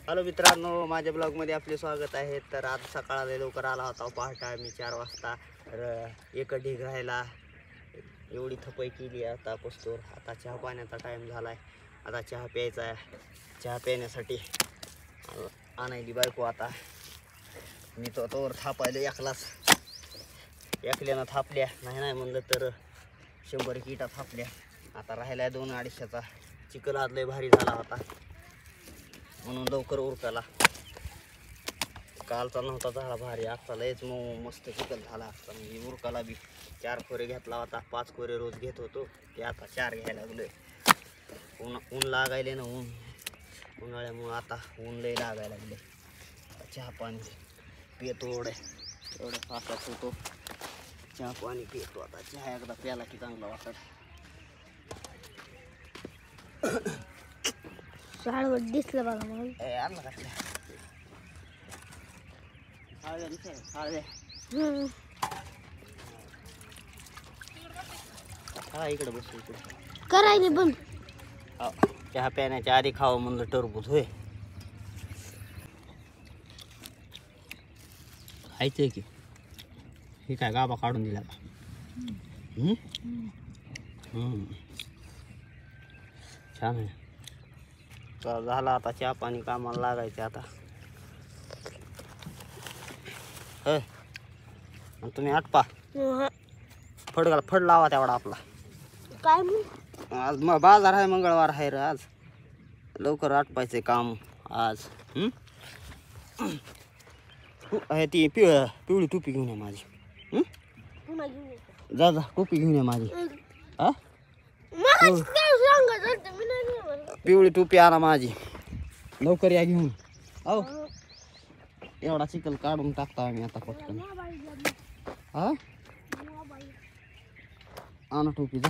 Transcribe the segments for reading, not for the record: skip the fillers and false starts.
Hello मित्रांनो, माझ्या ब्लॉगमध्ये आपले स्वागत आहे. तर आज सकाळला लवकर आला होता पहाटा मी 4 वाजता. तर एक ढीग राहिला, एवढी थपई केली. आता पोचतो. आता चहा पाण्याचा टाईम झाला आहे. आता चहा प्यायचा आहे. चहा प्यायण्यासाठी आणायली बायको. आता मी तो तोवर थापायला एकलाच, एकल्यानं थापल्या नाही म्हणलं तर 100 किटा थापल्या. आता राहिला 2-250चा चिखल. आज लय भारी झाला होता म्हणून लवकर उरकाला. कालचा नव्हता झाला भारी, आजचा लयच मस्त चिखल झाला असता. म्हणजे उरकाला बी 4 खोरे घेतला होता. 5 खोरे रोज घेत होतो, ते आता 4 घ्यायला लागलोय. ऊन लागायले ना, उन्हाळ्यामुळं आता ऊन लय लागायला लागले. चहा पाणी पितो, एवढ्या फासात होतो. चहा पाणी पितो. आता चहा एकदा प्याला की चांगला वाटत. शाळेवर दिसलं बघा मग. आणला का चहा? साळव्या दिसल्या, साळव्या. हा इकडे बसू, इकडे करायचे बंद. चहा प्यायण्याच्या आधी खावं म्हणलं टरबूज. होय खायचंय की हे काय गाबा काढून दिला का? छान आहे. झाला आता चहा पाणी, कामाला लागायचं आता. तुम्ही आटपा फड लावा तेवढा आपला. काय आज मग बाजार आहे, मंगळवार आहे रे आज. लवकर आटपायचे काम आज. ती पिवळी टोपी घेऊन ये माझी. जा जा टोपी घेऊन ये माझी. हा पिवळी टोपी आणा माझी, लवकर या घेऊन. हो एवढा चिखल काढून टाकता आम्ही आता पटकन. हा आणा टोपी जा.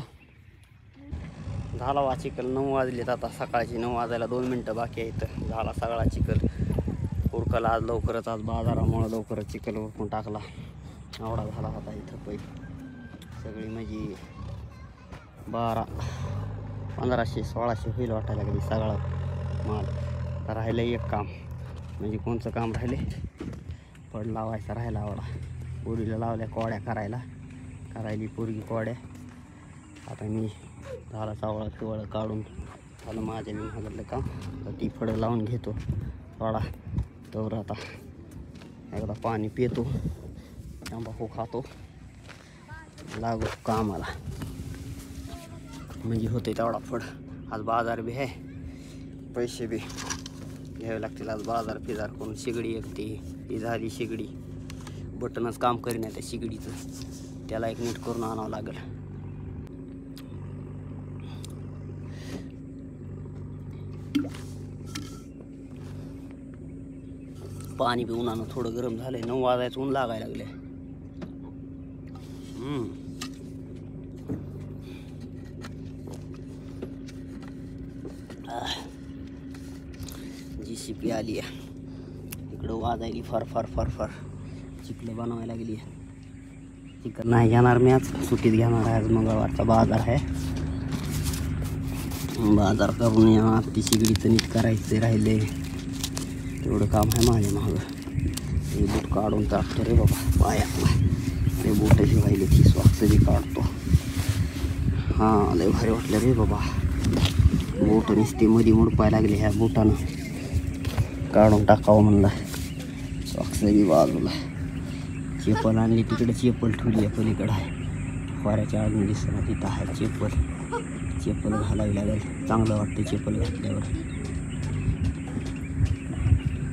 झाला वा चिखल. 9 वाजलेत आता. सकाळची 9 वाजायला 2 मिनटं बाकी आहेत. झाला सगळा चिखल उरकला आज लवकरच. आज बाजारामुळं लवकरच चिखल उरकून टाकला. एवढा झाला होता इथं पै सगळी म्हणजे 1200-1500-1600 होईल वाटायला लागली सगळा माल. तर राहिलं एक काम. म्हणजे कोणचं काम राहिले? फड लावायचा राहिला. आवडा पोरीला लावल्या कोड्या करायली पोरगी कोड्या. आता मी झाला सावळा पिवळं काढून झालं माझ्या मी हागतलं काम. तर ती फडं लावून घेतो थोडा तर. आता एकदा पाणी पितो, तंबाखू खातो, लागू कामाला. म्हणजे होते तेवढा फड. आज बाजार बी आहे, पैसे बी घ्यावे लागतील आज. बाजार फिजार करून शिगडी एक ती झाली शिगडी. बटनच काम करीन त्या शिगडीचं, त्याला एक नीट करून आणावं लागेल. पाणी बी उन्हानं थोडं गरम झालंय. 9 वाजायचं ऊन लागायला लागले. JCB आली आहे इकडं वाजायली फार फार फार फार. चिखलं बनवायला लागली आहे. चिखल नाही घेणार मी आज, सुट्टीत घेणार आहे. आज मंगळवारचा बाजार आहे. बाजार करून येणार. ती शिगडीचं नीट करायचं राहिले, तेवढं काम आहे माझ्या मागं. हे बूट काढून टाकतो रे बाबा पायातला. ते बूटही राहिले ती स्वाक्स बी काढतो. हां लय भारी वाटलं रे बाबा. बोट नुसती मध्ये मुडपायला लागली. ह्या बोटानं काढून टाकावं म्हणलं. सॉक्स बी बाजूला. चेपल आणली तिकडे, चेपल ठेवली आहे पलीकडं आहे. वाऱ्याच्या आडून दिसणार तिथं आहे चेपल घालावी लागेल. चांगलं वाटतं चेपल घातल्यावर.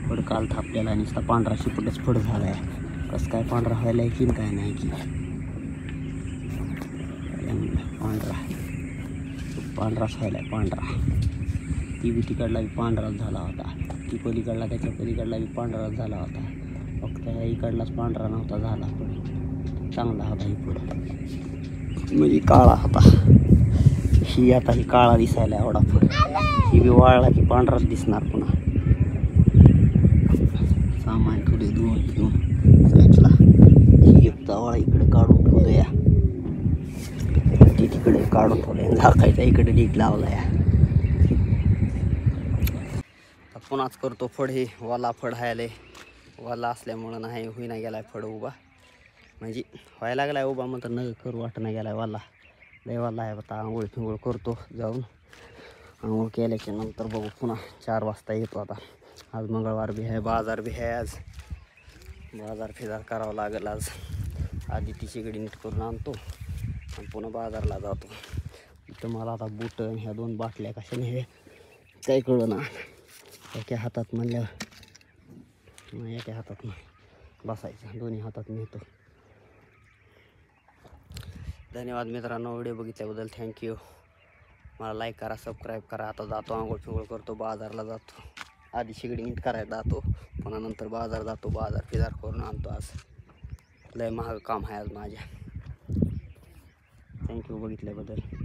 फड काल थापल्याला नुसता पांढरा शिपटच फड झाला आहे. कसं काय पांढरा व्हायला की काय नाही की पांढराच व्हायला आहे. पांढरा ती बी तिकडला बी पांढराच झाला होता. ती पलीकडला त्याच्या पलीकडला बी पांढराच झाला होता. फक्त इकडलाच पांढरा नव्हता झाला. पण चांगला होता ही फड. म्हणजे काळा होता. ही आता ही काळा दिसायला एवढा फड. ही बी वाळला की पांढराच दिसणार पुन्हा. सामान थोडे धुवून घेऊन साईडला. ही एक तवाळा इकडे काढून ठेवलं या. ती तिकडे काढून ठेवलं. झाकायचा इकडे ढीग लावला या. पुन्हाच करतो फड. हे वाला फड हायले वाला असल्यामुळं नाही होईना गेलाय फड उभा, म्हणजे व्हायला लागलाय उभा म्हणतो न करू वाटणं गेलाय वाला. लय वाला आहे. आता आंघोळ फिंगोळ करतो जाऊन. आंघोळ केल्याच्या नंतर बघू पुन्हा 4 वाजता येतो. आता आज मंगळवार बी आहे, बाजार बी आहे. आज बाजार फिजार करावं लागेल. आज आधी ती शेगडी नीट करून आणतो आणि पुन्हा बाजारला जातो. इथं मला आता बूट ह्या 2 बाटल्या कशाने हे काही कळलं ना. एका हातात म्हणल्यावर एका हातात नाही बसायचं, दोन्ही हातात नेतो. धन्यवाद मित्रांनो, व्हिडिओ बघितल्याबद्दल थँक्यू. मला लाईक करा, सबस्क्राईब करा. आता जातो आंघोळ फिंगोळ करतो, बाजारला जातो. आधी शेगडी नीट करायला जातो, पुन्हा नंतर बाजार जातो. बाजार फिजार करून आणतो. आज लय महाग काम आहे आज माझ्या. थँक्यू बघितल्याबद्दल.